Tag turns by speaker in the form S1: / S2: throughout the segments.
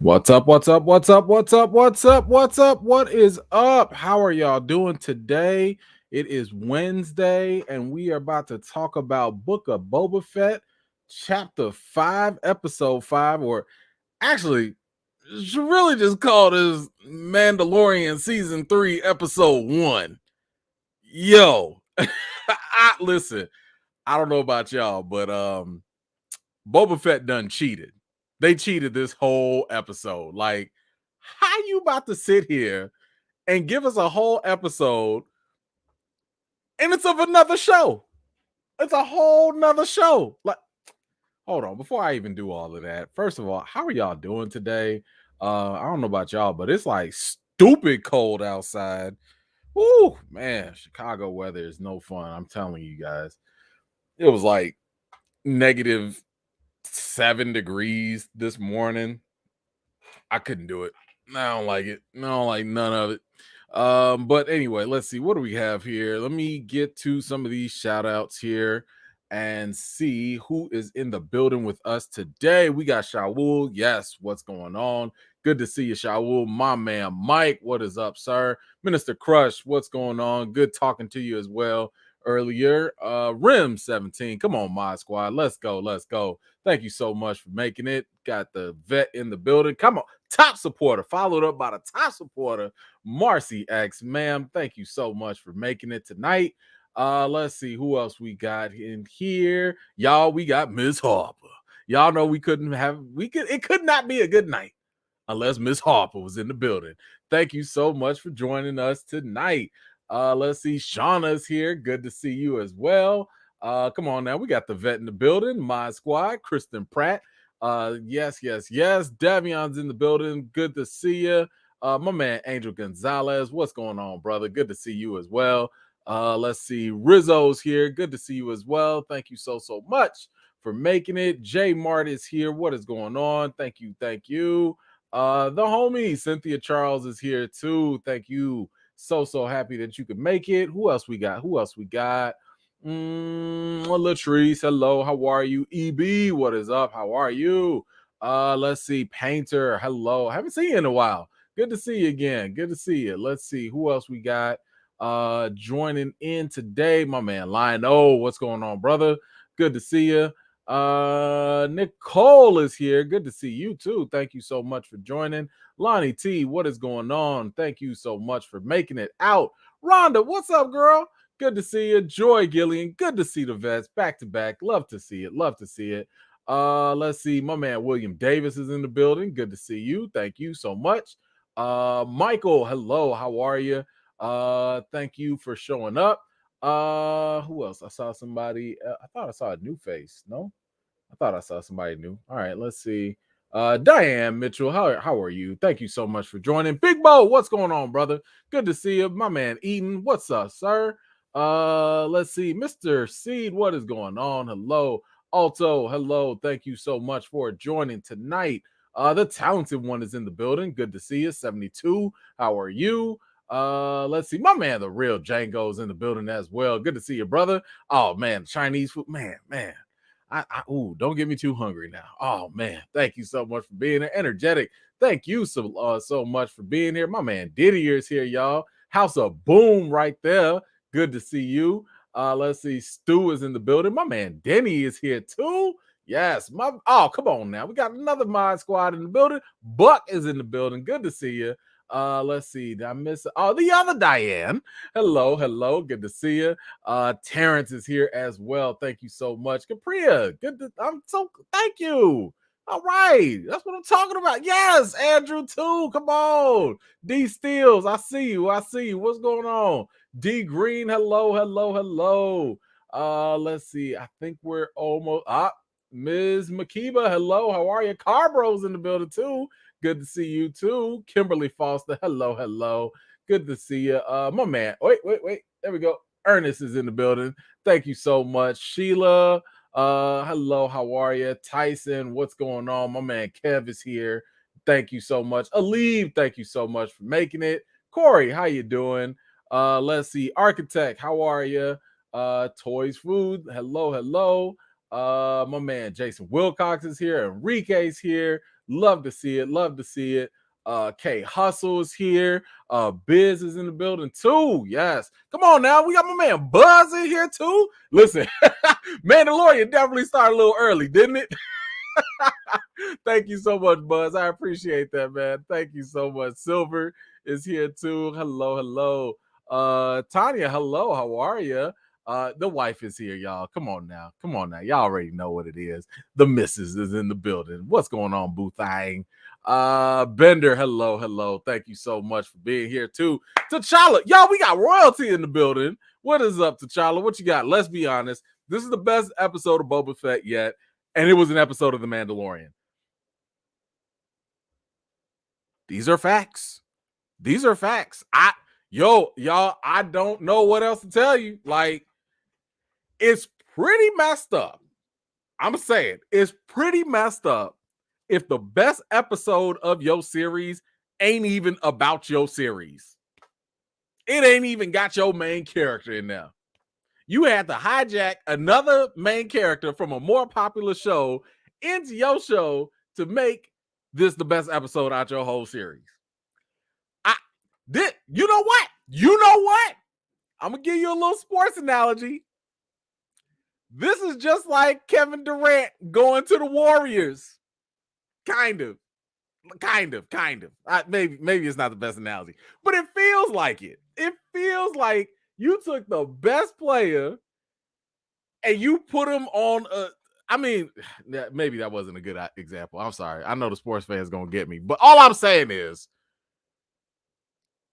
S1: What's up? What's up? What's up? What's up? What's up? What's up? What is up? How are y'all doing today? It is Wednesday, and we are about to talk about Book of Boba Fett, Chapter 5, Episode 5, or actually, should really just call this Mandalorian Season 3, Episode 1. Yo, listen, I don't know about y'all, but Boba Fett done cheated. They cheated this whole episode. Like, how you about to sit here and give us a whole episode and it's of another show? It's a whole nother show. Like, hold on, before I even do all of that, first of all, how are y'all doing today? I don't know about y'all, but it's like stupid cold outside. Woo, man, Chicago weather is no fun. I'm telling you guys. It was like negative 7 degrees this morning. I couldn't do it. I don't like it. I don't like none of it. But anyway, let's see. What do we have here? Let me get to some of these shout outs here and see who is in the building with us today. We got Shaul. Yes, what's going on? Good to see you, Shaul. My man, Mike. What is up, sir? Minister Crush, what's going on? Good talking to you as well earlier. Rim 17. Come on, my squad. Let's go. Let's go. Thank you so much for making it. Got the vet in the building. Come on. Top supporter, followed up by the top supporter, Marcy X. Ma'am, thank you so much for making it tonight. Let's see who else we got in here. Y'all, we got Miss Harper. Y'all know it could not be a good night unless Miss Harper was in the building. Thank you so much for joining us tonight. Let's see, Shauna's here. Good to see you as well. Come on now, we got the vet in the building, my squad, Kristen Pratt. Yes. Davion's in the building. Good to see you. My man Angel Gonzalez. What's going on, brother? Good to see you as well. Let's see. Rizzo's here. Good to see you as well. Thank you so much for making it. Jay Mart is here. What is going on? Thank you. The homie Cynthia Charles is here too. Thank you. So happy that you could make it. Who else we got? Latrice, hello, how are you? EB, what is up? How are you? Let's see, Painter, hello. I haven't seen you in a while. Good to see you again. Good to see you. Let's see who else we got joining in today. My man Lionel, what's going on, brother? Good to see you. Nicole is here. Good to see you too. Thank you so much for joining. Lonnie T, what is going on? Thank you so much for making it out. Rhonda, what's up, girl? Good to see you. Joy Gillian, good to see the vets back to back. Love to see it. Let's see. My man William Davis is in the building. Good to see you. Thank you so much. Michael, hello. How are you? Thank you for showing up. Who else? I saw somebody. I thought I saw a new face. No, I thought I saw somebody new. All right, let's see. Diane Mitchell, how are you? Thank you so much for joining. Big Bo, what's going on, brother? Good to see you. My man Eden, what's up, sir? Let's see. Mr. Seed, what is going on? Hello. Alto, hello. Thank you so much for joining tonight. The talented one is in the building. Good to see you. 72. How are you? Let's see. My man, the real Django's in the building as well. Good to see you, brother. Oh man, Chinese food. Man. Don't get me too hungry now. Oh man, thank you so much for being here. Energetic. Thank you so much for being here. My man Didier is here, y'all. House of Boom right there. Good to see you. Let's see. Stu is in the building. My man Denny is here too. Yes. Come on now. We got another mod squad in the building. Buck is in the building. Good to see you. Let's see. Did I miss? Oh, the other Diane. Hello. Good to see you. Terrence is here as well. Thank you so much. Capria. Thank you. All right. That's what I'm talking about. Yes, Andrew too. Come on. D Steels. I see you. What's going on? D Green. Hello. Let's see. I think we're almost Ms. Makiba. Hello. How are you? Carbro's in the building too. Good to see you too. Kimberly Foster. Hello. Good to see you. My man. Wait. There we go. Ernest is in the building. Thank you so much. Sheila. Hello. How are you? Tyson. What's going on? My man Kev is here. Thank you so much. Aleve, thank you so much for making it. Corey, how you doing? Let's see. Architect, how are you? Toys Food. Hello. My man Jason Wilcox is here. Enrique's here. Love to see it. Love to see it. K Hustle is here. Biz is in the building too. Yes. Come on now. We got my man Buzz in here too. Listen, Mandalorian definitely started a little early, didn't it? Thank you so much, Buzz. I appreciate that, man. Thank you so much. Silver is here too. Hello, hello. Tanya, hello. How are you? The wife is here, y'all. Come on now. Come on now. Y'all already know what it is. The missus is in the building. What's going on, Boo Thang? Bender, hello, hello. Thank you so much for being here too. T'Challa, y'all, we got royalty in the building. What is up, T'Challa? What you got? Let's be honest. This is the best episode of Boba Fett yet, and it was an episode of The Mandalorian. These are facts. These are facts. Y'all, I don't know what else to tell you. Like, it's pretty messed up. I'm saying it's pretty messed up if the best episode of your series ain't even about your series. It ain't even got your main character in there. You had to hijack another main character from a more popular show into your show to make this the best episode out your whole series. You know what? You know what? I'm going to give you a little sports analogy. This is just like Kevin Durant going to the Warriors. Kind of. Maybe it's not the best analogy, but it feels like it. It feels like you took the best player and you put him on maybe that wasn't a good example. I'm sorry. I know the sports fans going to get me, but all I'm saying is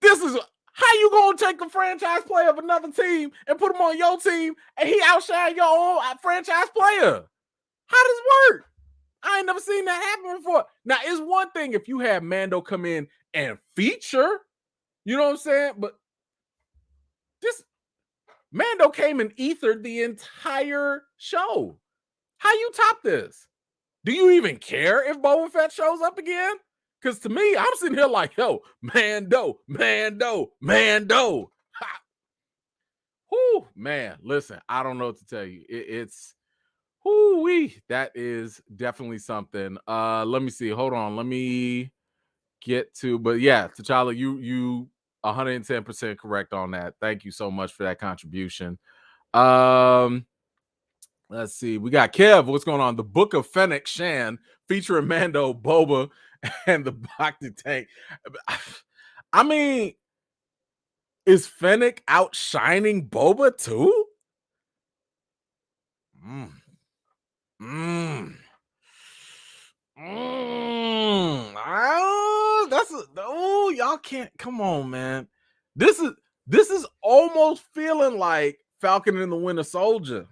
S1: this is how you going to take a franchise player of another team and put him on your team and he outshine your own franchise player. How does it work? I ain't never seen that happen before. Now, it's one thing if you have Mando come in and feature, you know what I'm saying? But this Mando came and ethered the entire show. How you top this? Do you even care if Boba Fett shows up again? Because to me, I'm sitting here like, yo, Mando. Whoo, man, listen, I don't know what to tell you. That is definitely something. Let me see. Hold on. Let me get to, but yeah, T'Challa, you 110% correct on that. Thank you so much for that contribution. Let's see. We got Kev. What's going on? The Book of Fennec Shan featuring Mando, Boba, and the Bacta tank. I mean, is Fennec outshining Boba too? Y'all can't. Come on, man. This is almost feeling like Falcon and the Winter Soldier.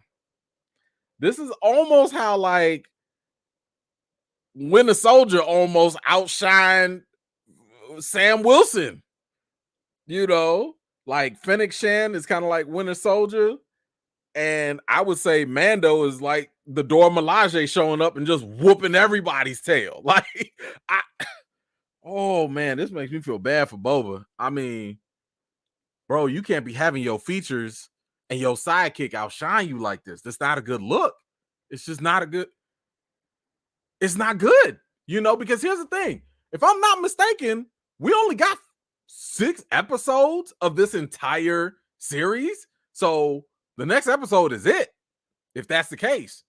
S1: This is almost how like Winter Soldier almost outshined Sam Wilson. You know, like Fennec Shan is kind of like Winter Soldier. And I would say Mando is like the Dora Milaje showing up and just whooping everybody's tail. Like, oh man, this makes me feel bad for Boba. I mean, bro, you can't be having your features and your sidekick outshine you like this. That's not a good look. It's just not a good. It's not good, you know, because here's the thing. If I'm not mistaken, we only got 6 episodes of this entire series. So the next episode is it, if that's the case.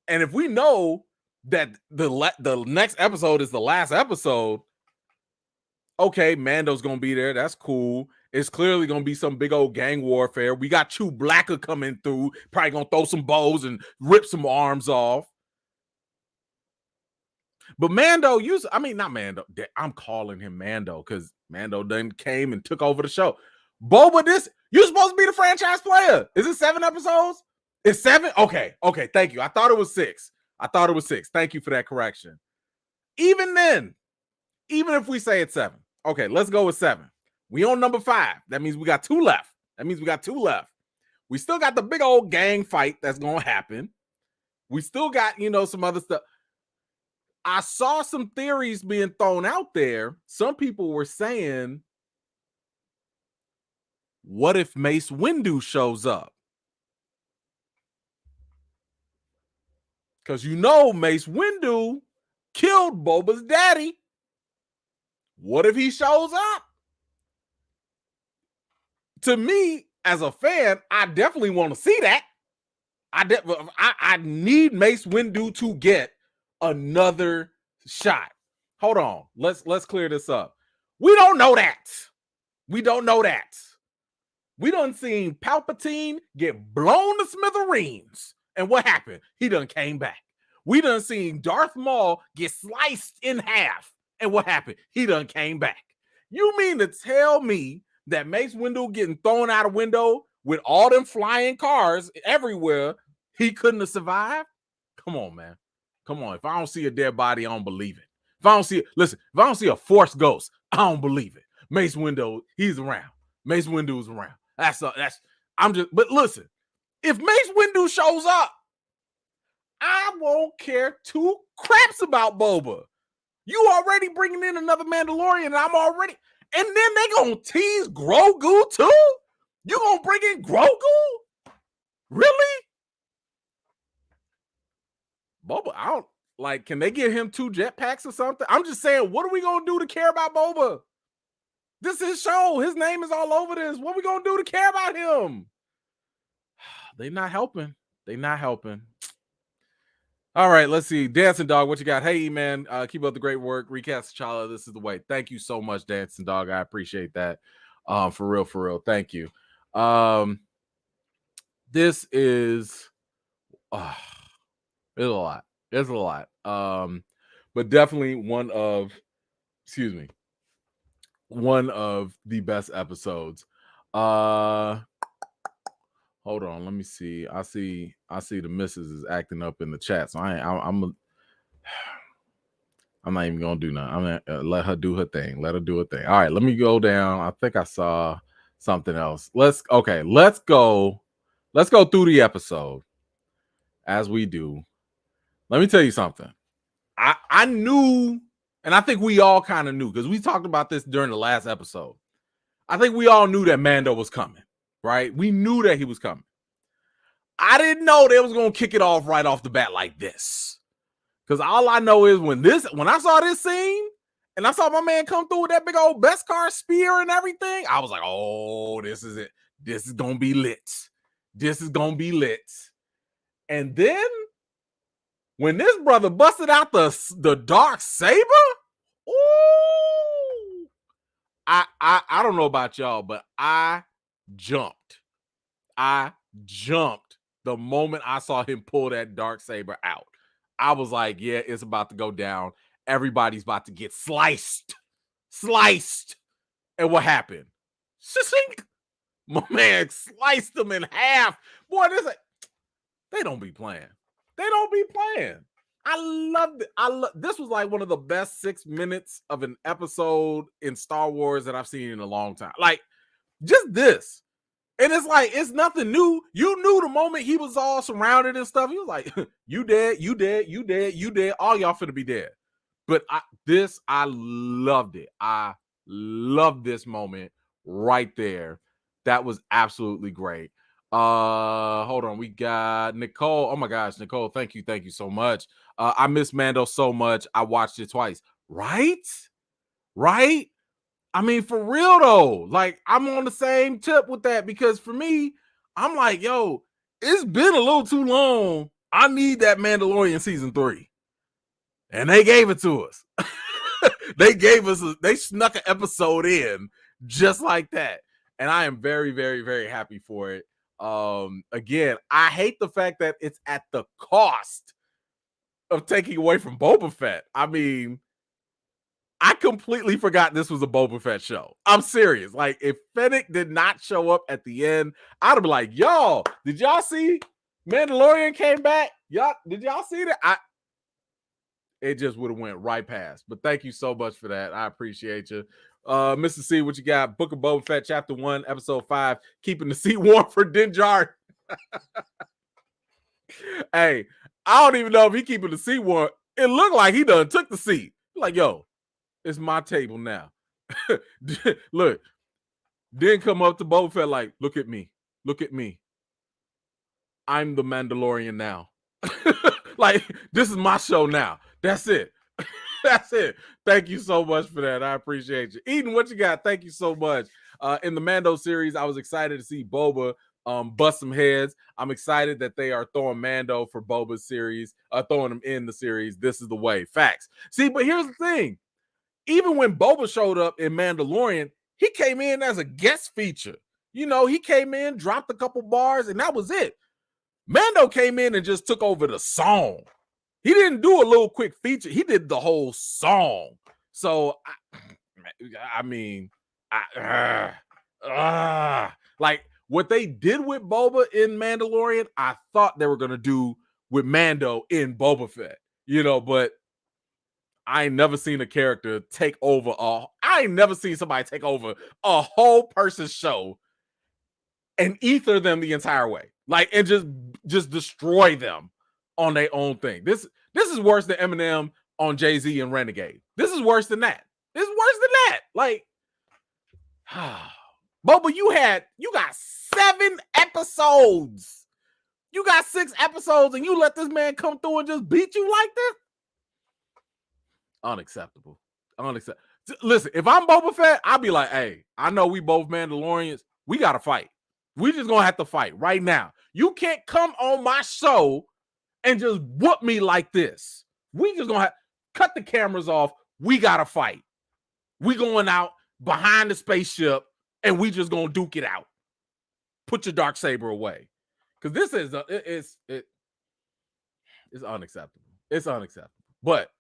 S1: And if we know that the next episode is the last episode, okay, Mando's going to be there. That's cool. It's clearly going to be some big old gang warfare. We got Chewbacca coming through, probably going to throw some bows and rip some arms off. But Mando, not Mando. I'm calling him Mando because Mando then came and took over the show. Boba, you're supposed to be the franchise player. Is it 7 episodes? It's 7? Okay, thank you. I thought it was 6. Thank you for that correction. Even then, even if we say it's 7, okay, let's go with 7. We on number 5. That means we got 2 left. We still got the big old gang fight that's going to happen. We still got, some other stuff. I saw some theories being thrown out there. Some people were saying, what if Mace Windu shows up? Because Mace Windu killed Boba's daddy. What if he shows up? To me, as a fan, I definitely want to see that. I need Mace Windu to get another shot. Hold on. Let's clear this up. We don't know that. We don't know that. We done seen Palpatine get blown to smithereens. And what happened? He done came back. We done seen Darth Maul get sliced in half. And what happened? He done came back. You mean to tell me that Mace Windu getting thrown out a window with all them flying cars everywhere, he couldn't have survived? Come on, man. Come on. If I don't see a dead body, I don't believe it. If I don't see it, listen, if I don't see a Force ghost, I don't believe it. Mace Windu, he's around. Mace Windu's around. But listen, if Mace Windu shows up, I won't care two craps about Boba. You already bringing in another Mandalorian, and and then they gonna tease Grogu too? You gonna bring in Grogu? Really? Boba, I don't like, can they get him 2 jetpacks or something? I'm just saying, what are we gonna do to care about Boba? This is his show. His name is all over this. What are we gonna do to care about him? They not helping. They not helping. All right, let's see. Dancing Dog, what you got? Hey, man, keep up the great work. Recast T'Challa, this is the way. Thank you so much, Dancing Dog. I appreciate that. For real. Thank you. This is it's a lot. It's a lot. But definitely one of the best episodes. Hold on, let me see. I see the missus is acting up in the chat, so I'm not even gonna do nothing. I'm gonna let her do her thing. Let her do her thing. All right, let me go down. I think I saw something else. Let's go through the episode as we do. Let me tell you something. I knew, and I think we all kind of knew, because we talked about this during the last episode. I think we all knew that Mando was coming, right? We knew that he was coming. I didn't know they was gonna kick it off right off the bat like this. Because all I know is when I saw this scene and I saw my man come through with that big old Beskar spear and everything, I was like, oh, this is it. This is gonna be lit. This is gonna be lit. And then when this brother busted out the dark saber, ooh, I don't know about y'all, but I jumped. I jumped the moment I saw him pull that dark saber out. I was like, yeah, it's about to go down. Everybody's about to get sliced. And what happened? Shink. My man sliced them in half. Boy, they don't be playing. They don't be playing. I loved it. This was like one of the best 6 minutes of an episode in Star Wars that I've seen in a long time. Like, just this. And it's like, it's nothing new. You knew the moment he was all surrounded and stuff. He was like, you dead. All y'all finna be dead. But I loved it. I loved this moment right there. That was absolutely great. Hold on. We got Nicole. Oh my gosh, Nicole, thank you so much. I miss Mando so much. I watched it twice. Right? I mean, for real though, like I'm on the same tip with that, because for me, I'm like, yo, it's been a little too long. I need that Mandalorian season 3. And they gave it to us. They snuck an episode in just like that. And I am very, very, very happy for it. Again, I hate the fact that it's at the cost of taking away from Boba Fett. I mean, I completely forgot this was a Boba Fett show. I'm serious. Like, if Fennec did not show up at the end, I'd have been like, y'all, did y'all see Mandalorian came back? Did y'all see that? It just would have went right past. But thank you so much for that. I appreciate you. Mr. C, what you got? Book of Boba Fett, Chapter 1, Episode 5, keeping the seat warm for Din Djarin. Hey, I don't even know if he keeping the seat warm. It looked like he done took the seat. Like, yo, it's my table now. Look, Din come up to Boba Fett like, look at me. I'm the Mandalorian now. Like, this is my show now. That's it. That's it. Thank you so much for that. I appreciate you. Eden, what you got? Thank you so much. In the Mando series, I was excited to see Boba bust some heads. I'm excited that they are throwing Mando for Boba's series, throwing him in the series. This is the way. Facts. See, but here's the thing. Even when Boba showed up in Mandalorian, he came in as a guest feature. You know, he came in, dropped a couple bars, and that was it. Mando came in and just took over the song. He didn't do a little quick feature. He did the whole song. So, I mean, like what they did with Boba in Mandalorian, I thought they were going to do with Mando in Boba Fett, you know, but I ain't never seen a character take over I ain't never seen somebody take over a whole person's show and ether them the entire way. Like, and just destroy them on their own thing. This is worse than Eminem on Jay-Z and Renegade. This is worse than that. This is worse than that. Like, Boba, you got 7 episodes. You got 6 episodes and you let this man come through and just beat you like this? Unacceptable. Listen, if I'm Boba Fett, I'll be like, hey, I know we both Mandalorians. We got to fight. We just going to have to fight right now. You can't come on my show and just whoop me like this. We just going to cut the cameras off. We got to fight. We going out behind the spaceship and we just going to duke it out. Put your darksaber away. Because this is, it's unacceptable. It's unacceptable. But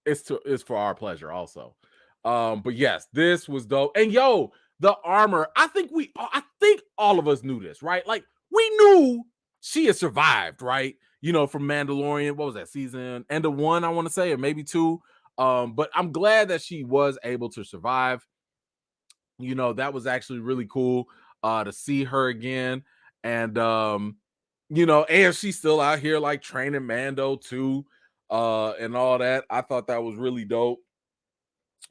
S1: it's for our pleasure also. But yes, this was dope. And yo, the armor, I think all of us knew this, right? Like, we knew she had survived, right? You know, from Mandalorian. What was that season? End of 1, I want to say, or maybe 2. But I'm glad that she was able to survive. You know, that was actually really cool to see her again. And you know, and she's still out here like training Mando too, and all that. I thought that was really dope.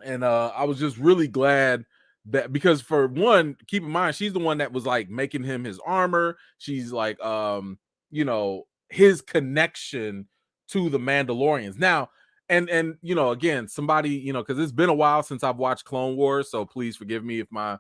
S1: And I was just really glad that, because for one, keep in mind, she's the one that was like making him his armor. She's like, you know, his connection to the Mandalorians. Now, and you know, again, somebody, you know, because it's been a while since I've watched Clone Wars, so please forgive me if my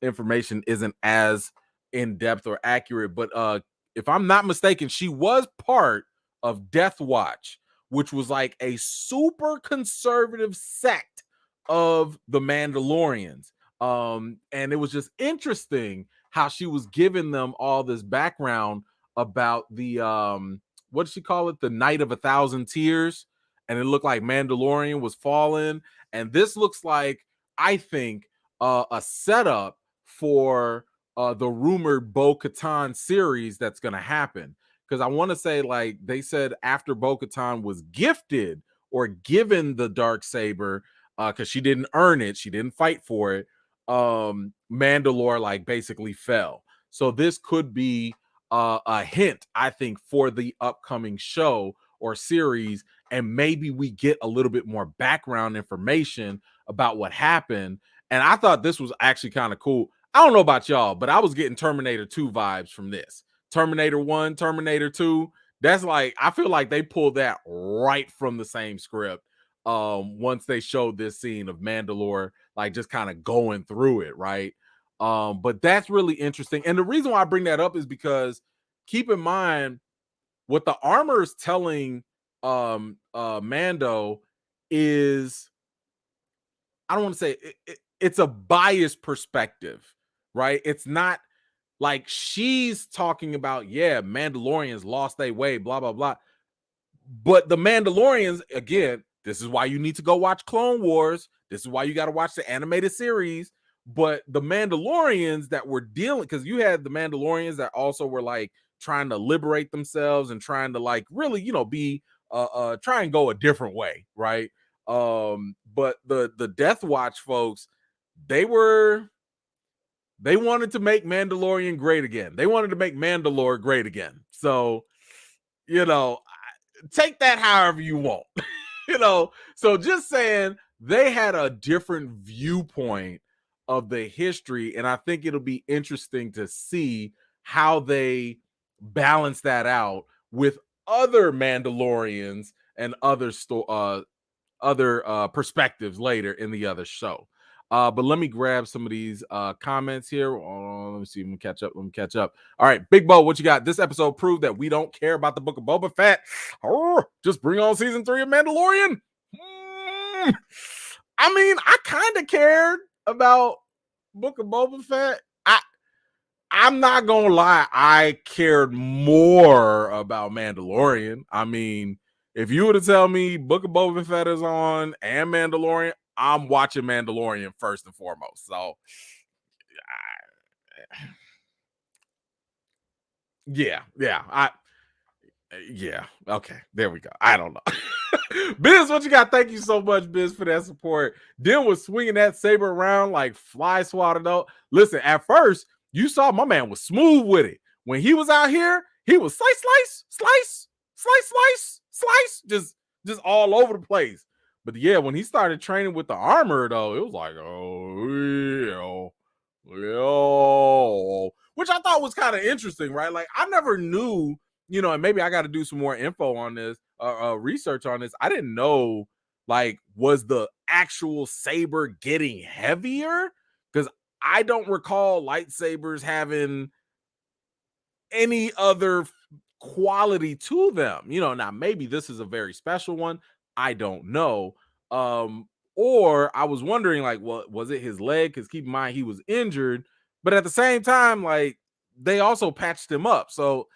S1: information isn't as in depth or accurate. But if I'm not mistaken, she was part of Death Watch, which was like a super conservative sect of the Mandalorians. And it was just interesting how she was giving them all this background about the what did she call it? The Night of 1,000 Tears. And it looked like Mandalorian was falling. And this looks like, I think, a setup for the rumored Bo-Katan series that's going to happen. Because I want to say, like, they said after Bo-Katan was gifted or given the Darksaber, because she didn't earn it, she didn't fight for it, Mandalore, like, basically fell. So this could be a hint, I think, for the upcoming show or series, and maybe we get a little bit more background information about what happened. And I thought this was actually kind of cool. I don't know about y'all, but I was getting Terminator 2 vibes from this. Terminator 1, Terminator 2. That's like, I feel like they pulled that right from the same script. Once they showed this scene of Mandalore, like, just kind of going through it, right? But that's really interesting. And the reason why I bring that up is because keep in mind what the armor is telling Mando is, I don't want to say it's a biased perspective, right? It's not like she's talking about, yeah, Mandalorians lost their way, blah, blah, blah. But the Mandalorians, again, this is why you need to go watch Clone Wars. This is why you got to watch the animated series. But the Mandalorians that were dealing, because you had the Mandalorians that also were like trying to liberate themselves and trying to, like, really, you know, be try and go a different way, right? But the Death Watch folks, they wanted to make Mandalorian great again. They wanted to make Mandalore great again. So, you know, take that however you want. You know, so just saying, they had a different viewpoint of the history, and I think it'll be interesting to see how they balance that out with other Mandalorians and other perspectives later in the other show. But let me grab some of these comments here. Let me see. Let me catch up. All right, Big Bo, what you got? This episode proved that we don't care about the Book of Boba Fett. Just bring on season 3 of Mandalorian. I mean, I kind of cared about Book of Boba Fett. I'm not gonna lie, I cared more about Mandalorian. I mean, if you were to tell me Book of Boba Fett is on and Mandalorian, I'm watching Mandalorian first and foremost. So, yeah, okay, there we go. I don't know. Biz, what you got? Thank you so much, Biz, for that support. Then was swinging that saber around like fly swatted out. Listen, at first, you saw my man was smooth with it. When he was out here, he was slice, just all over the place. But yeah, when he started training with the armor, though, it was like, which I thought was kind of interesting, right? Like, I never knew, and maybe I got to do some more info on this, research on this. I didn't know, like, was the actual saber getting heavier? Because I don't recall lightsabers having any other quality to them. Now maybe this is a very special one. I don't know. Or I was wondering, like, well, was it his leg? Because keep in mind he was injured, but at the same time, like, they also patched him up. So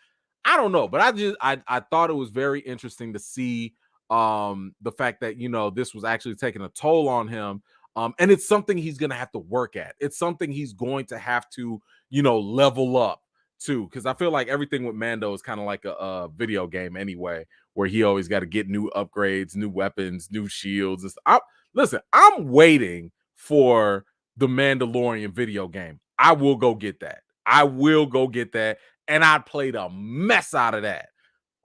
S1: I don't know, but I thought it was very interesting to see the fact that this was actually taking a toll on him. And it's something he's gonna have to work at. It's something he's going to have to, level up too. Because I feel like everything with Mando is kind of like a video game anyway, where he always got to get new upgrades, new weapons, new shields. Listen, I'm waiting for the Mandalorian video game. I will go get that. And I'd play the mess out of that.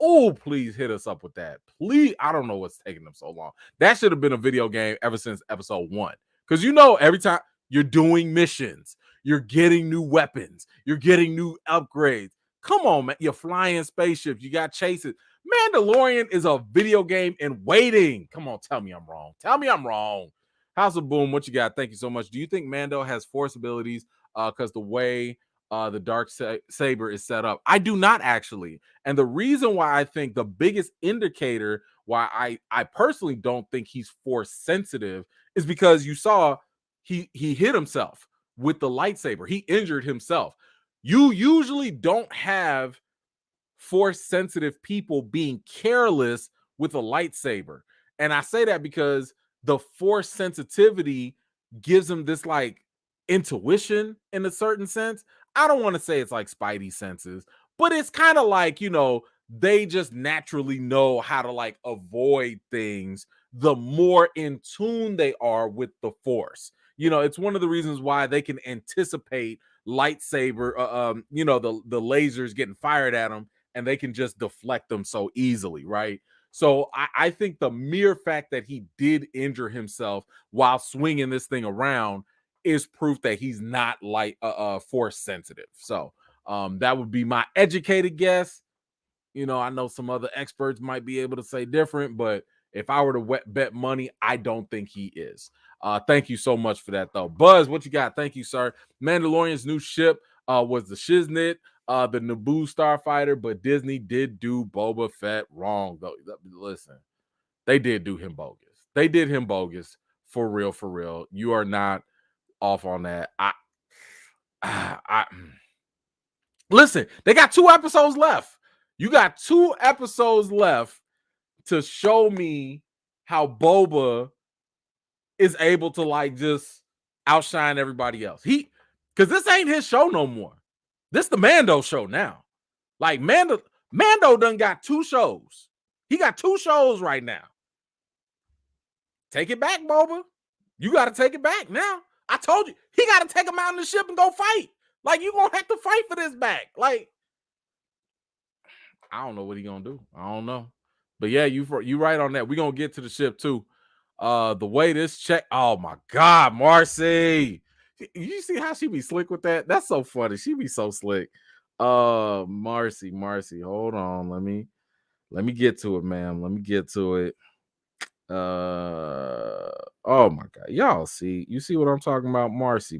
S1: Oh, please hit us up with that. Please. I don't know what's taking them so long. That should have been a video game ever since episode 1. Because every time you're doing missions, you're getting new weapons, you're getting new upgrades. Come on, man. You're flying spaceships, you got chases. Mandalorian is a video game in waiting. Come on, tell me I'm wrong. House of Boom, what you got? Thank you so much. Do you think Mando has force abilities? Because the way the dark saber is set up, I do not actually. And the reason why I think the biggest indicator why I personally don't think he's force sensitive is because you saw he hit himself with the lightsaber. He injured himself. You usually don't have force sensitive people being careless with a lightsaber. And I say that because the force sensitivity gives them this like intuition in a certain sense. I don't want to say it's like Spidey senses, but it's kind of like, they just naturally know how to like avoid things the more in tune they are with the force. It's one of the reasons why they can anticipate lightsaber, the lasers getting fired at them, and they can just deflect them so easily, right? So I think the mere fact that he did injure himself while swinging this thing around is proof that he's not like force sensitive. So that would be my educated guess. I know some other experts might be able to say different, but if I were to bet money, I don't think he is. Thank you so much for that, though. Buzz, what you got? Thank you, sir. Mandalorian's new ship was the Shiznit, the Naboo starfighter, but Disney did do Boba Fett wrong, though. Listen, they did do him bogus. They did him bogus for real, for real. You are not off on that. Listen, they got 2 episodes left. You got 2 episodes left to show me how Boba is able to like just outshine everybody else. Because this ain't his show no more. This the Mando show now. Like Mando done got 2 shows. He got 2 shows right now. Take it back, Boba. You got to take it back now. I told you, he got to take him out in the ship and go fight. Like, you going to have to fight for this back. Like, I don't know what he going to do. I don't know. But yeah, you right on that. We're going to get to the ship too. The way this check, oh my God, Marcy. You see how she be slick with that? That's so funny. She be so slick. Marcy, hold on. Let me get to it, ma'am. Let me get to it. Oh my god, y'all see, you see what I'm talking about? Marcy.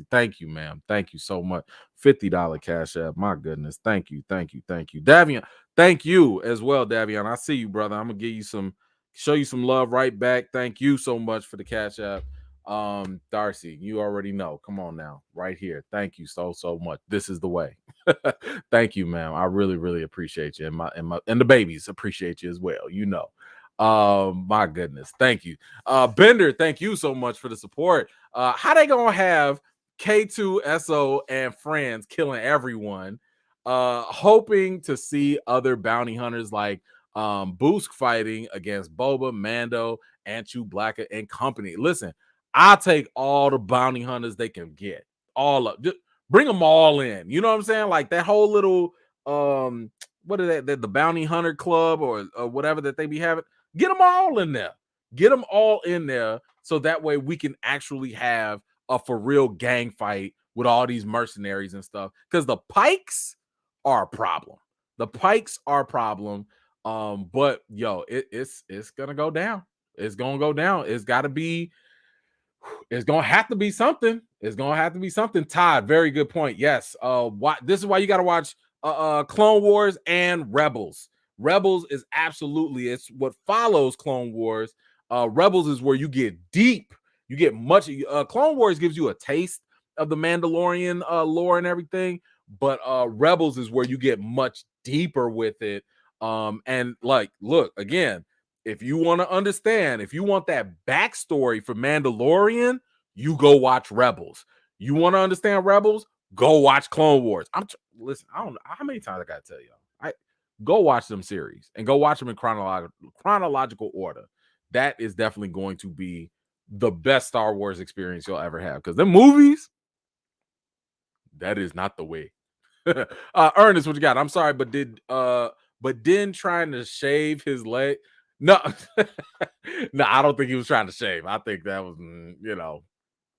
S1: Thank you, ma'am. Thank you so much. $50 cash app. My goodness. Thank you. Davion, thank you as well, Davion. I see you, brother. I'm gonna give you show you some love right back. Thank you so much for the cash app. Darcy, you already know. Come on now, right here. Thank you so much. This is the way. Thank you, ma'am. I really appreciate you, and the babies appreciate you as well. You know. My goodness, thank you. Bender, thank you so much for the support. How they gonna have K2SO and friends killing everyone, hoping to see other bounty hunters like Boosk fighting against Boba, Mando, and Chewbacca and company. Listen, I'll take all the bounty hunters they can get. All of just bring them all in. You know what I'm saying? Like that whole little what is that, the bounty hunter club or whatever that they be having. Get them all in there. Get them all in there so that way we can actually have a for real gang fight with all these mercenaries and stuff. Because the Pikes are a problem. The Pikes are a problem. But yo, it's gonna go down. It's gonna go down. It's gonna have to be something. It's gonna have to be something. Todd, very good point. Yes. This is why you gotta watch Clone Wars and Rebels. Rebels is absolutely, it's what follows Clone Wars. Rebels is where you get deep. You get much. Clone Wars gives you a taste of the Mandalorian lore and everything, but Rebels is where you get much deeper with it. And like, look again, if you want to understand, if you want that backstory for Mandalorian, you go watch Rebels. You want to understand Rebels? Go watch Clone Wars. Listen, I don't know how many times I gotta tell y'all. Go watch them series and go watch them in chronological order. That is definitely going to be the best Star Wars experience you'll ever have. Because the movies, that is not the way. Ernest, what you got? I'm sorry, but then trying to shave his leg. No, no, I don't think he was trying to shave. I think that was,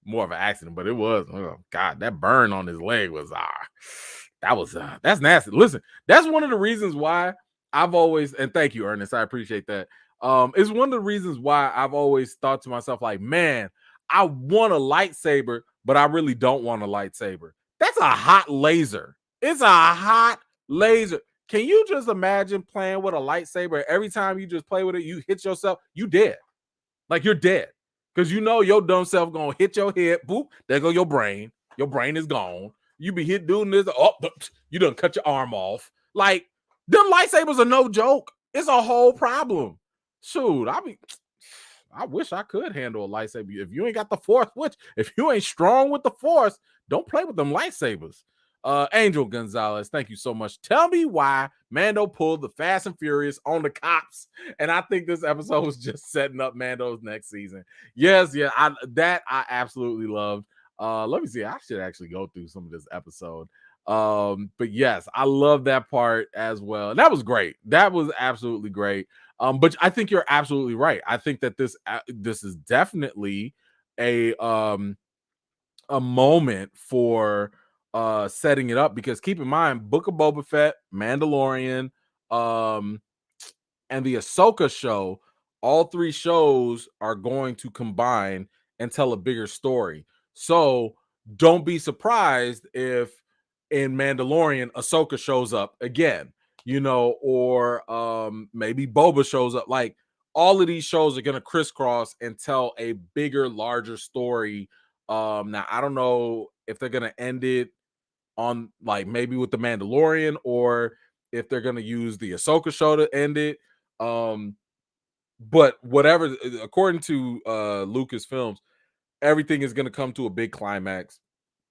S1: more of an accident, but it was, oh God, that burn on his leg was, that's nasty. Listen, that's one of the reasons why I've always, and thank you, Ernest, I appreciate that. It's one of the reasons why I've always thought to myself, like, man, I want a lightsaber, but I really don't want a lightsaber. That's a hot laser. It's a hot laser. Can you just imagine playing with a lightsaber? Every time you just play with it, you hit yourself, you dead. Like you're dead. Because you know your dumb self gonna hit your head. Boop, there go your brain. Your brain is gone. You be hit doing this. Oh, you done cut your arm off. Like, them lightsabers are no joke. It's a whole problem. Shoot, I wish I could handle a lightsaber. If you ain't got the force, if you ain't strong with the force, don't play with them lightsabers. Angel Gonzalez, thank you so much. Tell me why Mando pulled the Fast and Furious on the cops. And I think this episode was just setting up Mando's next season. Yes, yeah, I absolutely loved. Let me see. I should actually go through some of this episode. But yes, I love that part as well. That was great. That was absolutely great. But I think you're absolutely right. I think that this is definitely a moment for setting it up, because keep in mind, Book of Boba Fett, Mandalorian, and the Ahsoka show, all three shows are going to combine and tell a bigger story. So don't be surprised if in Mandalorian Ahsoka shows up again, or maybe Boba shows up. Like, all of these shows are going to crisscross and tell a bigger, larger story. Now I don't know if they're going to end it on, like, maybe with the Mandalorian, or if they're going to use the Ahsoka show to end it. But whatever, according to Lucasfilms, everything is going to come to a big climax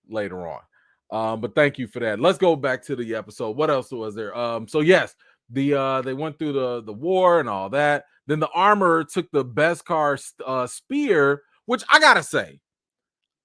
S1: later on. But thank you for that. Let's go back to the episode. What else was there? So yes, they went through the war and all that. Then the armorer took the Beskar spear, which I gotta say,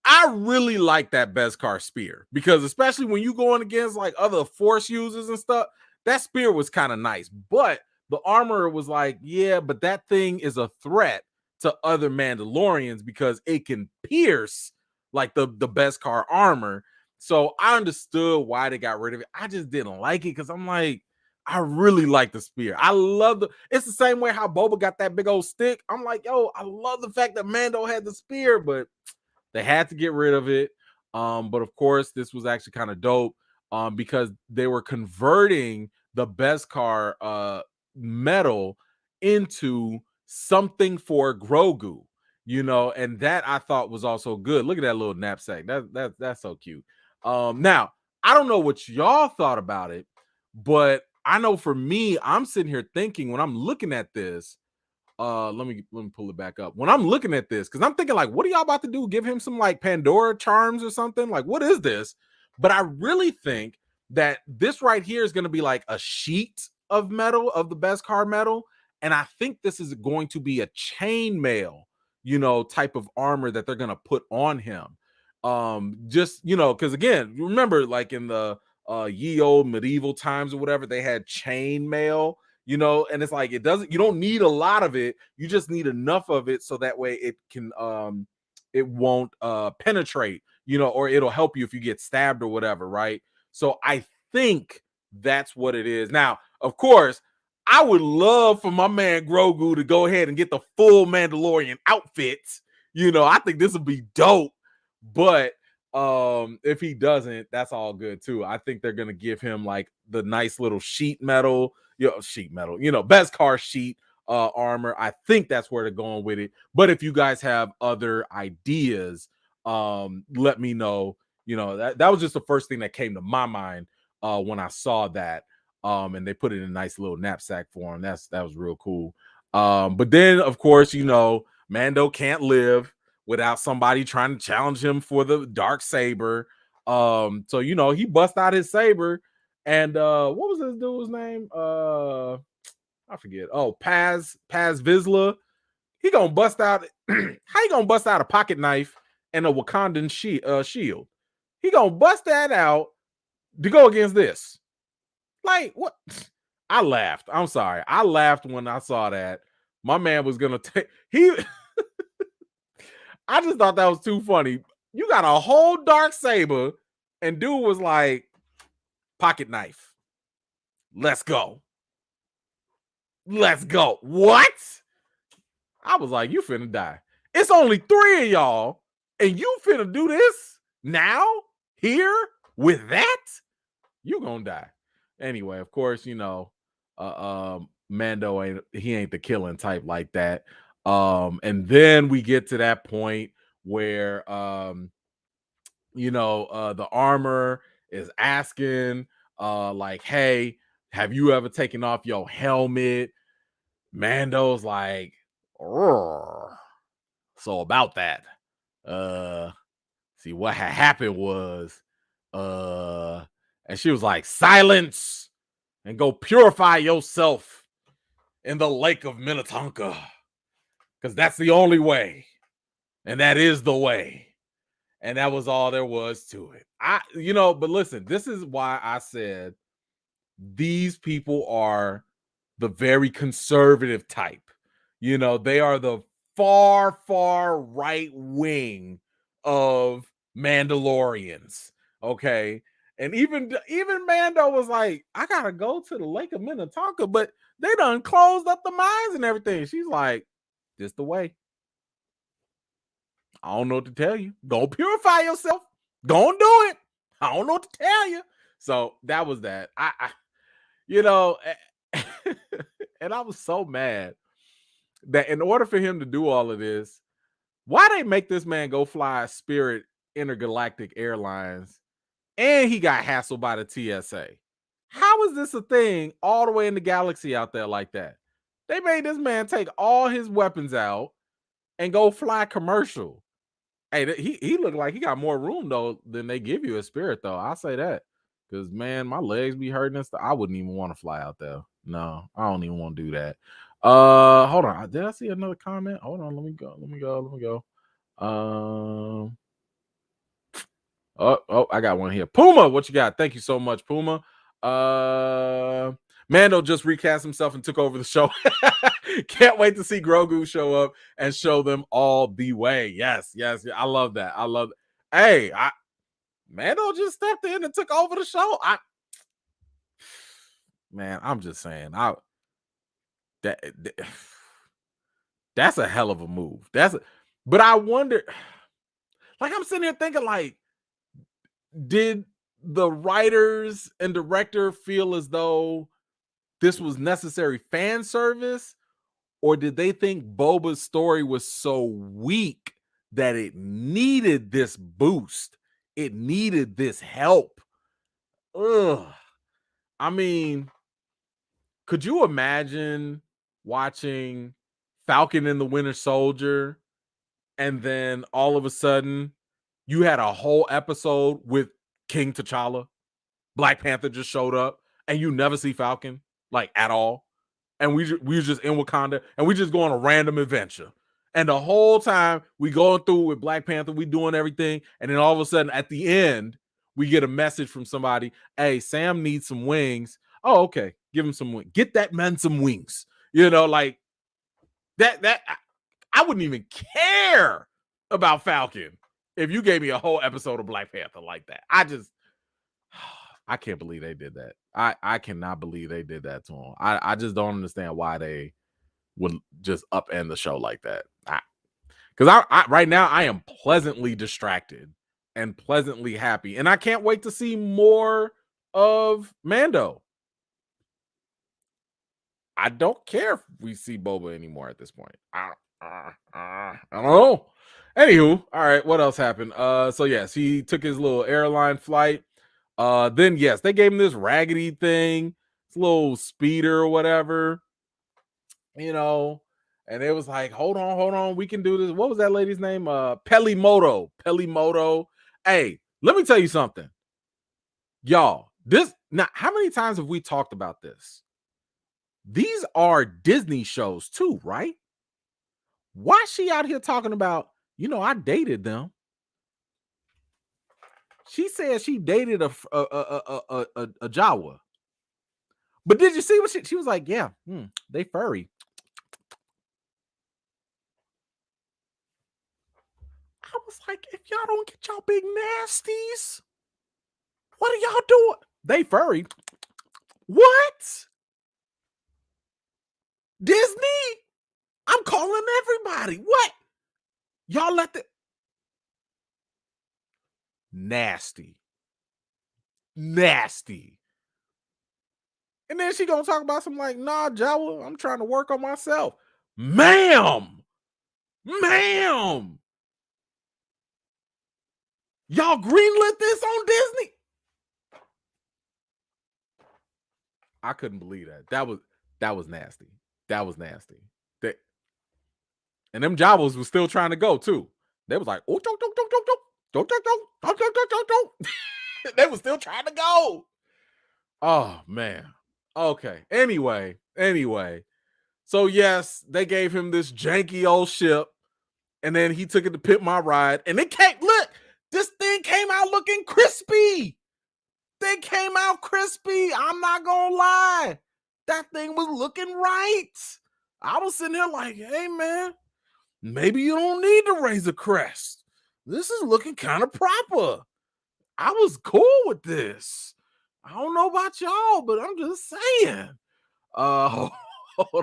S1: I really like that Beskar spear, because especially when you going against like other force users and stuff, that spear was kind of nice. But the armorer was like, yeah, but that thing is a threat to other Mandalorians because it can pierce like the Beskar armor. So I understood why they got rid of it. I just didn't like it because I'm like, I really like the spear. I love it's the same way how Boba got that big old stick. I'm like, yo, I love the fact that Mando had the spear, but they had to get rid of it. But of course, this was actually kind of dope because they were converting the Beskar metal into something for Grogu, and that I thought was also good. Look at that little knapsack. That's so cute. Now, I don't know what y'all thought about it, but I know for me, I'm sitting here thinking when I'm looking at this, let me pull it back up. When I'm looking at this, because I'm thinking like, what are y'all about to do? Give him some like Pandora charms or something? Like, what is this? But I really think that this right here is going to be like a sheet of metal, of the Beskar metal, and I think this is going to be a chainmail, type of armor that they're going to put on him. Just because again, remember, like in the ye old medieval times or whatever, they had chainmail, and it's like you don't need a lot of it, you just need enough of it so that way it can it won't penetrate, or it'll help you if you get stabbed or whatever, right? So I think that's what it is. Now, of course, I would love for my man Grogu to go ahead and get the full Mandalorian outfit. I think this would be dope, but if he doesn't, that's all good too. I think they're gonna give him like the nice little sheet metal, Beskar sheet armor. I think that's where they're going with it. But if you guys have other ideas, let me know. That was just the first thing that came to my mind when I saw that. And they put it in a nice little knapsack for him. That was real cool. But then of course, Mando can't live without somebody trying to challenge him for the dark saber. So he bust out his saber, and what was this dude's name? I forget. Oh, Paz Vizsla. He gonna bust out. How you gonna bust out a pocket knife and a Wakandan shield? He gonna bust that out to go against this. Like what? I laughed. I'm sorry. I laughed when I saw that. My man was gonna take I just thought that was too funny. You got a whole dark saber, and dude was like, pocket knife. Let's go. Let's go. What? I was like, you finna die. It's only 3 of y'all, and you finna do this now? Here? With that? You gonna die. Anyway, of course, Mando ain't the killing type like that. And then we get to that point where the armor is asking like, hey, have you ever taken off your helmet? Mando's like, so about that, see what had happened was and she was like, silence and go purify yourself in the lake of Minnetonka, because that's the only way, and that is the way. And that was all there was to it. But listen, this is why I said these people are the very conservative type. They are the far, far right wing of Mandalorians. Okay. And even Mando was like, I gotta go to the Lake of Minnetonka, but they done closed up the mines and everything. She's like, this the way. I don't know what to tell you. Go purify yourself. Go and do it. I don't know what to tell you. So that was that. And I was so mad that in order for him to do all of this, why they make this man go fly Spirit Intergalactic Airlines, and he got hassled by the TSA? How is this a thing all the way in the galaxy out there like that? They made this man take all his weapons out and go fly commercial. Hey, he looked like he got more room though than they give you a Spirit though. I'll say that, because man, my legs be hurting and stuff. I wouldn't even want to fly out there. No, I don't even want to do that. Hold on. Did I see another comment? Hold on. Let me go. I got one here. Puma, what you got? Thank you so much, Puma. Mando just recast himself and took over the show. Can't wait to see Grogu show up and show them all the way. Yes. I love that. Hey, Mando just stepped in and took over the show. man, I'm just saying, that that's a hell of a move. But I wonder, like, I'm sitting here thinking, like, did the writers and director feel as though this was necessary fan service, or did they think Boba's story was so weak that it needed this boost? It needed this help. Ugh. I mean, could you imagine watching Falcon and the Winter Soldier and then all of a sudden you had a whole episode with King T'Challa? Black Panther just showed up and you never see Falcon, like, at all. And we was just in Wakanda and we just go on a random adventure. And the whole time we going through with Black Panther, we doing everything. And then all of a sudden at the end, we get a message from somebody. Hey, Sam needs some wings. Oh, okay. Give him some wings. Get that man some wings. Like that I wouldn't even care about Falcon if you gave me a whole episode of Black Panther like that. I can't believe they did that. I cannot believe they did that to him. I just don't understand why they would just upend the show like that. Because I right now I am pleasantly distracted and pleasantly happy, and I can't wait to see more of Mando. I don't care if we see Boba anymore at this point. I don't know. Anywho, all right, what else happened? So yes, he took his little airline flight. Then yes, they gave him this raggedy thing, this little speeder or whatever, and it was like, hold on, we can do this. What was that lady's name? Pelimoto. Hey, let me tell you something, y'all. How many times have we talked about this? These are Disney shows too, right? Why is she out here talking about, I dated them? She said she dated a Jawa. But did you see what she was like? Yeah, they furry. I was like, if y'all don't get y'all big nasties, what are y'all doing? They furry. What? Disney? I'm calling everybody. What? Y'all let the nasty. And then she gonna talk about something like, nah, Jawa, I'm trying to work on myself. Ma'am. Y'all greenlit this on Disney? I couldn't believe that. That was nasty. And them Jawas was still trying to go too. They was like, oh, don't. They was still trying to go. Oh man. Okay. Anyway. So yes, they gave him this janky old ship, and then he took it to Pimp My Ride, and it came. Look, this thing came out looking crispy. I'm not gonna lie. That thing was looking right. I was sitting there like, hey man, maybe you don't need to raise a crest. This is looking kind of proper. I was cool with this. I don't know about y'all, but I'm just saying. Hold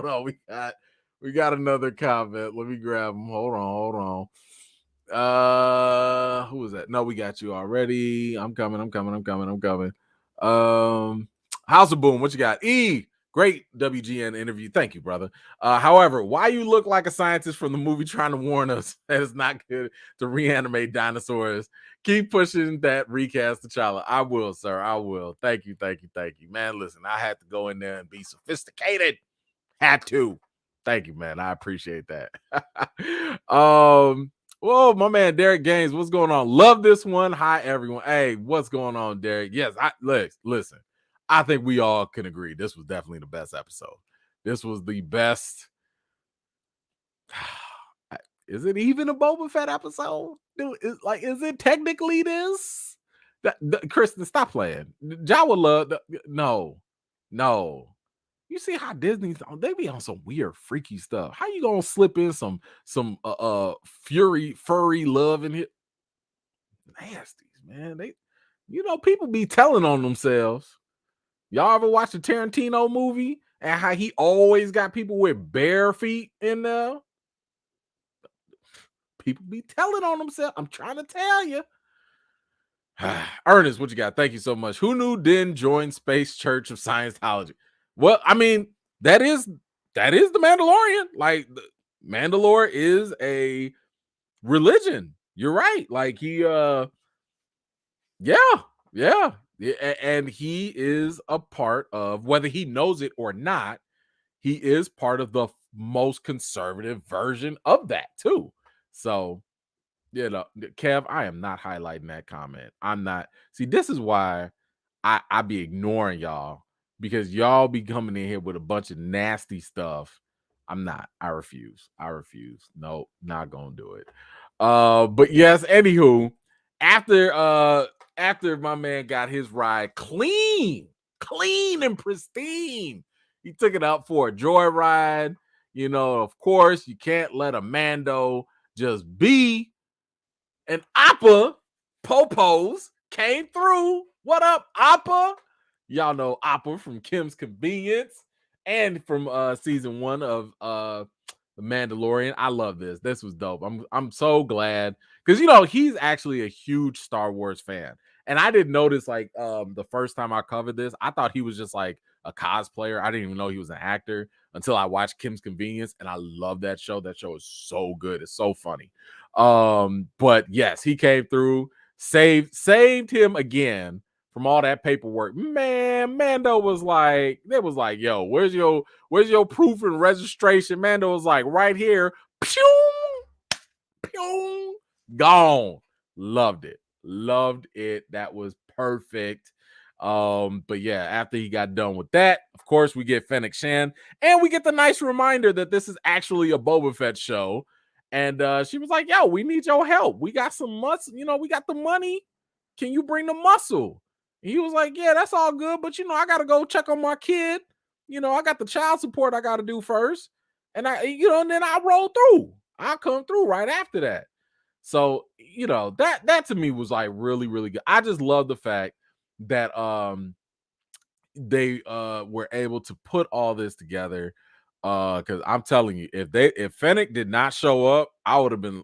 S1: on, we got another comment. Let me grab him. Hold on. Who was that? No, we got you already. I'm coming. House of Boom, what you got? Great WGN interview. Thank you, brother. However, why you look like a scientist from the movie trying to warn us that it's not good to reanimate dinosaurs? Keep pushing that recast T'Challa. I will, sir. I will. Thank you. Man, listen, I had to go in there and be sophisticated. Had to. Thank you, man. I appreciate that. Whoa, my man Derek Gaines, what's going on? Love this one. Hi, everyone. Hey, what's going on, Derek? Yes, listen. I think we all can agree this was definitely the best episode. This was the best. Is it even a Boba Fett episode? Dude, is it technically this? Kristen, stop playing. Jawa love. No. You see how Disney's they be on some weird, freaky stuff. How you gonna slip in some furry love in here? Nasties, man. People be telling on themselves. Y'all ever watch a Tarantino movie and how he always got people with bare feet in there? People be telling on themselves. I'm trying to tell you. Ernest, what you got? Thank you so much. Who knew Din joined Space Church of Scientology? Well, I mean, that is the Mandalorian. Like, Mandalore is a religion. You're right. Like, yeah, yeah, and he is a part of, whether he knows it or not, he is part of the most conservative version of that too. So, Kev, I am not highlighting that comment. I'm not. See, this is why I be ignoring y'all, because y'all be coming in here with a bunch of nasty stuff. I'm not. I refuse. I refuse. No, not gonna do it. But yes, anywho, after my man got his ride clean and pristine, he took it out for a joyride. Of course, you can't let a Mando just be. And Appa Popos came through. What up, Appa? Y'all know Appa from Kim's Convenience and from season 1 of The Mandalorian. I love this. This was dope. I'm so glad, because he's actually a huge Star Wars fan. And I didn't notice, like, the first time I covered this, I thought he was just like a cosplayer. I didn't even know he was an actor until I watched Kim's Convenience, and I love that show. That show is so good. It's so funny. But yes, he came through, saved him again from all that paperwork. Man, Mando was like, yo, where's your proof and registration? Mando was like, right here. Pew, pew, gone. Loved it. That was perfect. But yeah, after he got done with that, of course, we get Fennec Shan, and we get the nice reminder that this is actually a Boba Fett show. And she was like, yo, we need your help. We got some muscle, we got the money. Can you bring the muscle? And he was like, yeah, that's all good, but I gotta go check on my kid. I got the child support I gotta do first. And and then I roll through. I'll come through right after that. So, that to me was like really, really good. I just love the fact that they were able to put all this together. Because I'm telling you, if Fennec did not show up, I would have been,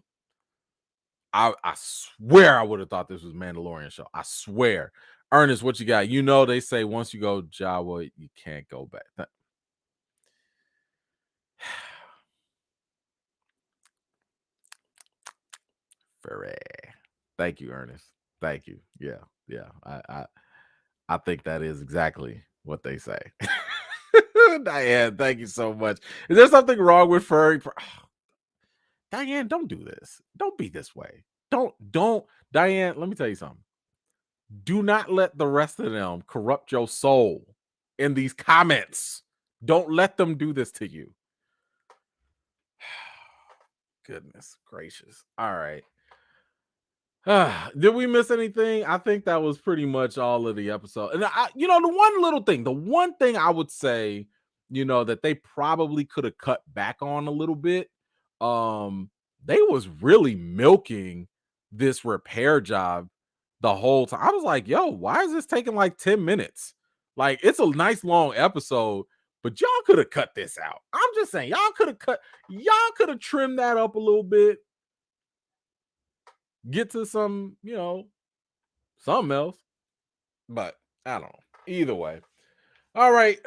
S1: I swear I would have thought this was Mandalorian show. I swear. Ernest, what you got? They say once you go Jawa, you can't go back. Very. Thank you, Ernest. Thank you. Yeah. I think that is exactly what they say. Diane, thank you so much. Is there something wrong with furry? Diane, don't do this. Don't be this way. Don't. Diane, let me tell you something. Do not let the rest of them corrupt your soul in these comments. Don't let them do this to you. Goodness gracious. All right. Did we miss anything? I think that was pretty much all of the episode. And the one thing I would say, that they probably could have cut back on a little bit. They was really milking this repair job the whole time. I was like, yo, why is this taking like 10 minutes? Like, it's a nice long episode, but y'all could have cut this out. I'm just saying, y'all could have trimmed that up a little bit. Get to some, something else. But I don't know. Either way. All right.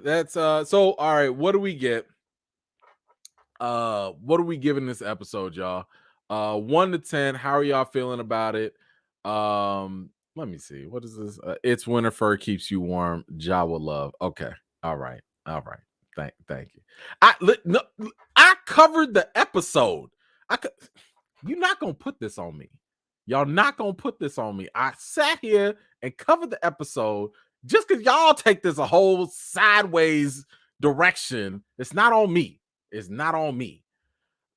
S1: That's so all right. What do we get? What are we giving this episode, y'all? 1 to 10. How are y'all feeling about it? Let me see. What is this? It's winter fur keeps you warm. Jawa love. Okay. All right. Thank you. I covered the episode. You're not gonna put this on me. Y'all not gonna put this on me. I sat here and covered the episode just because y'all take this a whole sideways direction. It's not on me. It's not on me.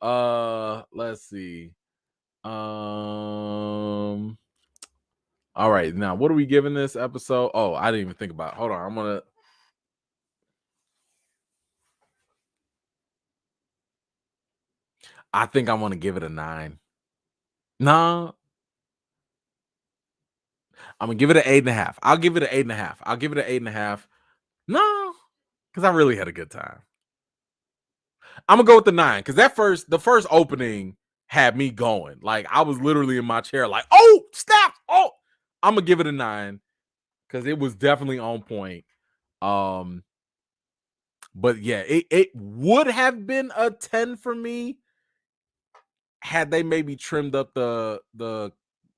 S1: Let's see. All right, now what are we giving this episode? Oh, I didn't even think about it. Hold on, I think I want to give it a 9. No, I'm gonna give it an 8.5. I'll give it an 8.5. I'll give it an 8.5. No, because I really had a good time. I'm gonna go with the 9 because the first opening had me going. Like I was literally in my chair, like, oh, snap! Oh, I'm gonna give it a 9 because it was definitely on point. But yeah, it would have been a 10 for me had they maybe trimmed up the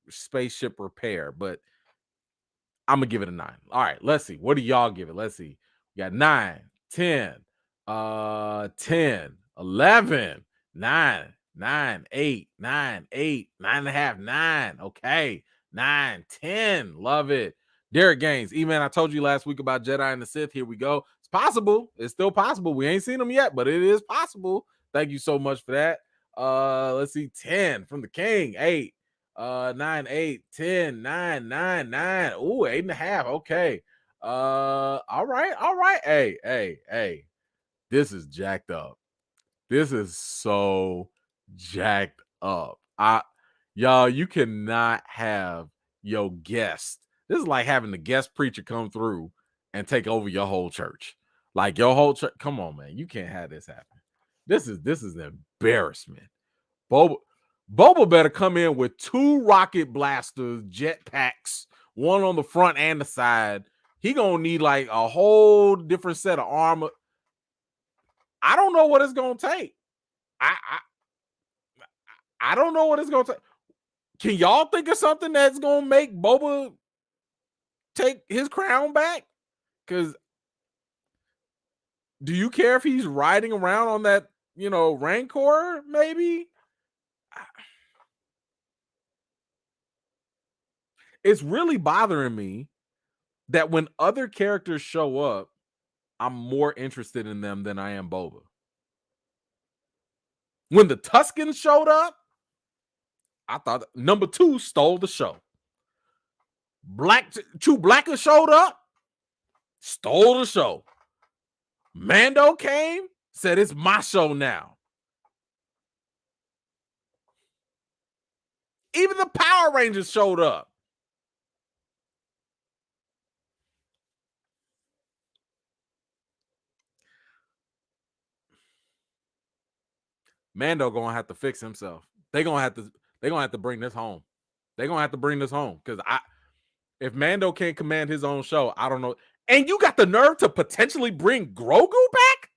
S1: spaceship repair, but I'm gonna give it a 9. All right, let's see. What do y'all give it? Let's see. We got 9, 10, 10, 11, 9, 9, 8, 9, 8, 9.5, 9. Okay, 9, 10. Love it. Derek Gaines, E-Man, I told you last week about Jedi and the Sith. Here we go. It's possible. It's still possible. We ain't seen them yet, but it is possible. Thank you so much for that. Let's see. 10 from the King. 8. 9, 8, 10, 9, 9, 9. Ooh, 8.5. Okay. All right, all right. Hey. This is jacked up. This is so jacked up. Y'all, you cannot have your guest. This is like having the guest preacher come through and take over your whole church. Like your whole church. Come on, man. You can't have this happen. This is an embarrassment. Boba better come in with 2 rocket blasters, jetpacks, one on the front and the side. He gonna need like a whole different set of armor. I don't know what it's gonna take. I don't know what it's gonna take. Can y'all think of something that's gonna make Boba take his crown back? Because do you care if he's riding around on that, Rancor? Maybe it's really bothering me that when other characters show up, I'm more interested in them than I am Boba. When the Tuskens showed up, I thought number 2 stole the show. Chewbacca showed up, stole the show. Mando came, said it's my show now. Even the Power Rangers showed up. Mando gonna have to fix himself. They're gonna have to bring this home. They're gonna have to bring this home. Because if Mando can't command his own show, I don't know. And you got the nerve to potentially bring Grogu back?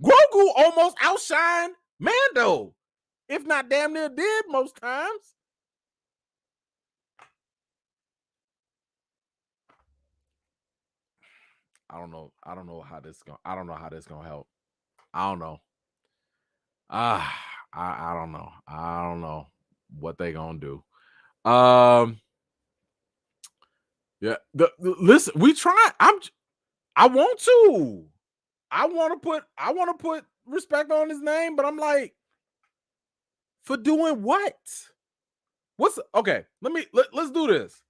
S1: Grogu almost outshined Mando, if not damn near did most times. I don't know how this gonna help. I don't know. I don't know. I don't know what they gonna do. Yeah. Listen, we try. I want to. I want to put respect on his name, but I'm like, for doing what? What's okay? Let's do this.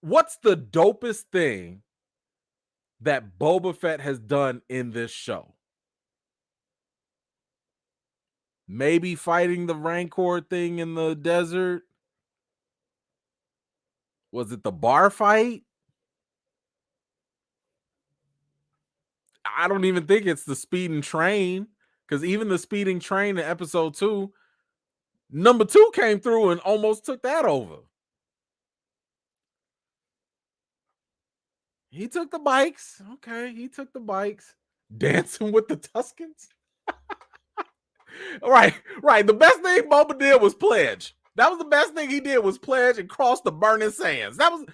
S1: What's the dopest thing that Boba Fett has done in this show? Maybe fighting the Rancor thing in the desert. Was it the bar fight? I don't even think it's the speeding train, because even the speeding train in episode 2, number 2 came through and almost took that over. He took the bikes. Okay, he took the bikes. Dancing with the Tuskens. Right. The best thing Boba did was pledge. That was the best thing he did was pledge and cross the burning sands. That was,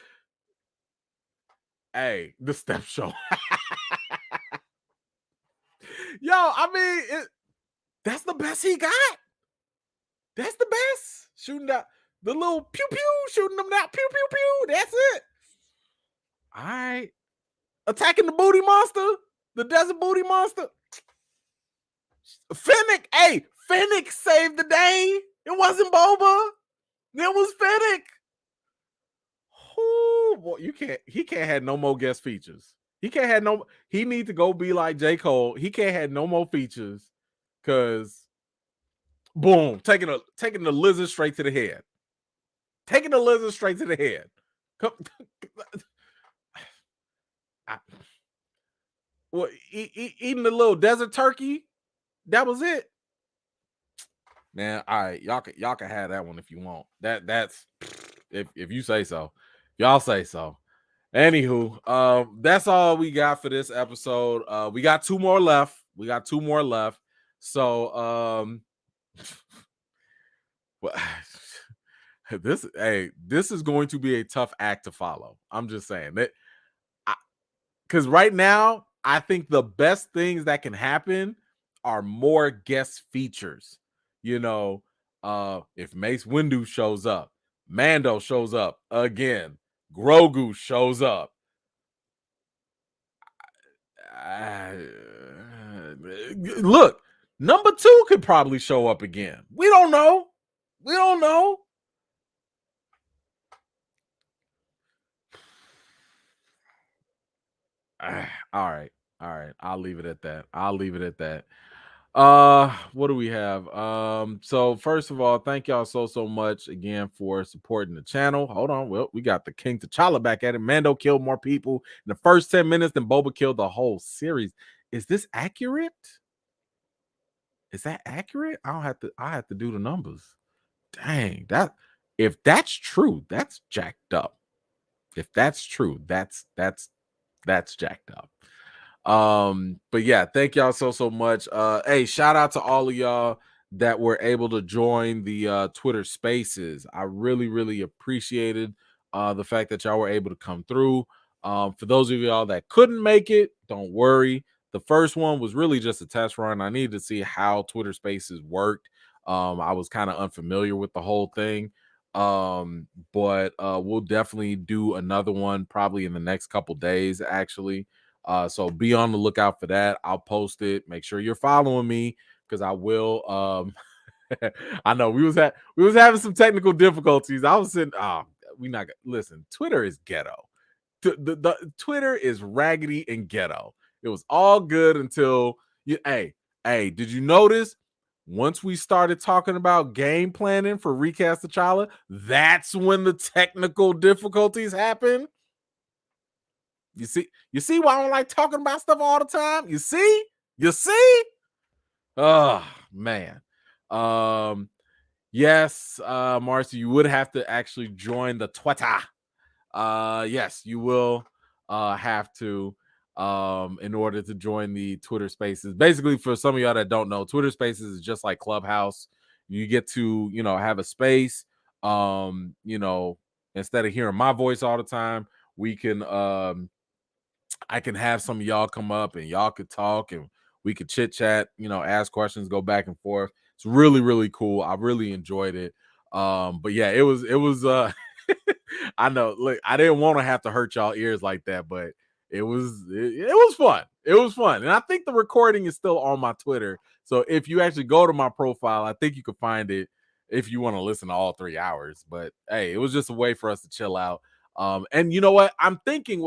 S1: hey, the step show. Yo, I mean, that's the best he got. That's the best. Shooting out the little pew pew, shooting them out, pew pew pew. That's it. All right. Attacking the booty monster, the desert booty monster. Fennec, hey, Fennec saved the day. It wasn't Boba. It was Fennec. Oh, boy, he can't have no more guest features. He need to go be like J. Cole. He can't have no more features, because boom, taking the lizard straight to the head. Taking the lizard straight to the head. Well, eating the little desert turkey. That was it. Man, all right, y'all can have that one if you want. That's if you say so. Y'all say so. Anywho, that's all we got for this episode. We got 2 more left. So this is going to be a tough act to follow. I'm just saying that, because right now I think the best things that can happen are more guest features. If Mace Windu shows up, Mando shows up again, Grogu shows up. Look, number 2 could probably show up again. We don't know. All right. I'll leave it at that. What do we have? So first of all, thank y'all so much again for supporting the channel. Hold on. Well, we got the King T'Challa back at it. Mando killed more people in the first 10 minutes than Boba killed the whole series. Is this accurate? Is that accurate? I have to do the numbers. Dang, if that's true, that's jacked up. If that's true, that's jacked up. But yeah, thank y'all so much. Hey, shout out to all of y'all that were able to join the Twitter Spaces. I really appreciated the fact that y'all were able to come through. For those of y'all that couldn't make it, don't worry. The first one was really just a test run. I needed to see how Twitter Spaces worked. I was kind of unfamiliar with the whole thing. But we'll definitely do another one probably in the next couple days, actually. So be on the lookout for that. I'll post it. Make sure you're following me, because I will. I know we was having some technical difficulties. I was sitting. We not listen. Twitter is ghetto. The Twitter is raggedy and ghetto. It was all good until you. Hey, did you notice? Once we started talking about game planning for Recast T'Challa, that's when the technical difficulties happen. You see why I don't like talking about stuff all the time? You see? Oh man. Yes, Marcy, you would have to actually join the Twitter. Yes, you will have to in order to join the Twitter Spaces. Basically, for some of y'all that don't know, Twitter Spaces is just like Clubhouse. You get to, have a space. Instead of hearing my voice all the time, we can I can have some of y'all come up and y'all could talk and we could chit chat, ask questions, go back and forth. It's really cool. I really enjoyed it. But yeah, it was I know, look, I didn't want to have to hurt y'all ears like that, but it was fun. It was fun. And I think the recording is still on my Twitter. So if you actually go to my profile, I think you could find it if you want to listen to all 3 hours. But hey, it was just a way for us to chill out. And you know what I'm thinking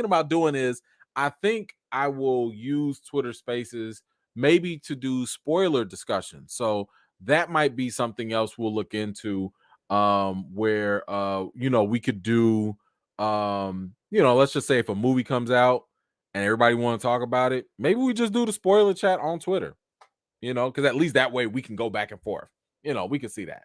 S1: about doing is I think I will use Twitter Spaces maybe to do spoiler discussion. So that might be something else we'll look into, where we could do let's just say if a movie comes out and everybody want to talk about it, maybe we just do the spoiler chat on Twitter, because at least that way we can go back and forth. We can see that.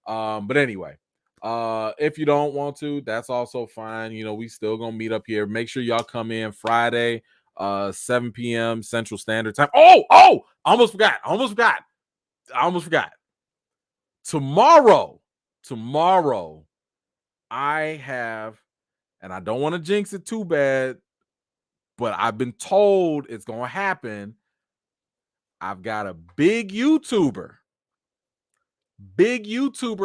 S1: But anyway, if you don't want to, that's also fine. We still gonna meet up here. Make sure y'all come in Friday, 7 p.m. Central Standard Time. Oh, I almost forgot. Tomorrow, I have, and I don't want to jinx it too bad, but I've been told it's gonna happen. I've got a big YouTuber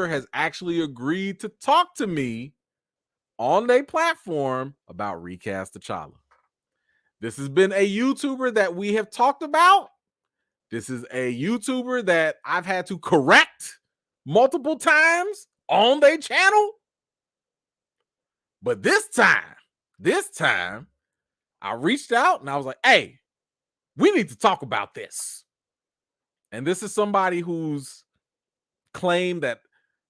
S1: has actually agreed to talk to me on their platform about Recast T'Challa. This has been a YouTuber that we have talked about. This is a YouTuber that I've had to correct multiple times on their channel. But this time, I reached out and I was like, hey, we need to talk about this. And this is somebody who's claimed that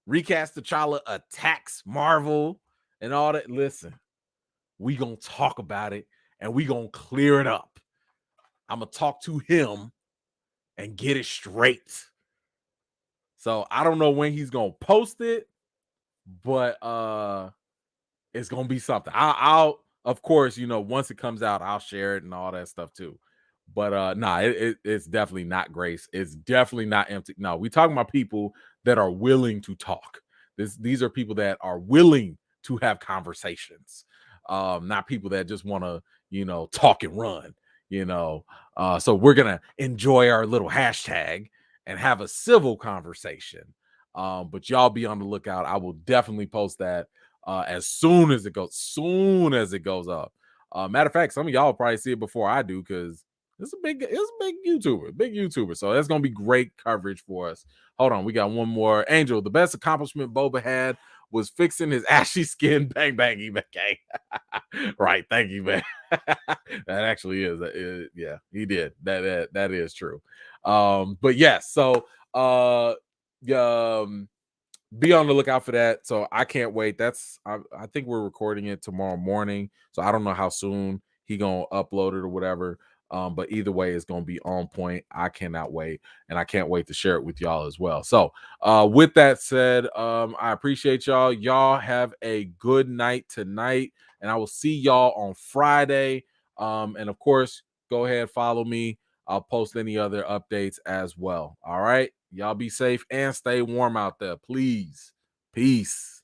S1: Recast T'Challa attacks Marvel and all that. Listen, we gonna talk about it and we gonna clear it up. I'm gonna talk to him and get it straight. So I don't know when he's gonna post it, but it's gonna be something. I'll of course, once it comes out, I'll share it and all that stuff too. But it's definitely not Grace. It's definitely not empty. No, we talking about people that are willing to talk. These are people that are willing to have conversations. Not people that just want to, talk and run, so we're gonna enjoy our little hashtag and have a civil conversation. But y'all be on the lookout. I will definitely post that as soon as it goes up. Matter of fact, some of y'all will probably see it before I do because it's a big YouTuber. So that's gonna be great coverage for us. Hold on, we got one more. Angel, the best accomplishment Boba had was fixing his ashy skin. Bang bang, Ema. Right, thank you, man. That actually is. Yeah, he did. That is true. But yes, so be on the lookout for that. So I can't wait. I think we're recording it tomorrow morning, so I don't know how soon he gonna upload it or whatever. But either way, it's gonna be on point. I cannot wait, and I can't wait to share it with y'all as well. So with that said, I appreciate y'all. Y'all have a good night tonight, and I will see y'all on Friday. And of course, go ahead, follow me. I'll post any other updates as well. All right. Y'all be safe and stay warm out there, please. Peace.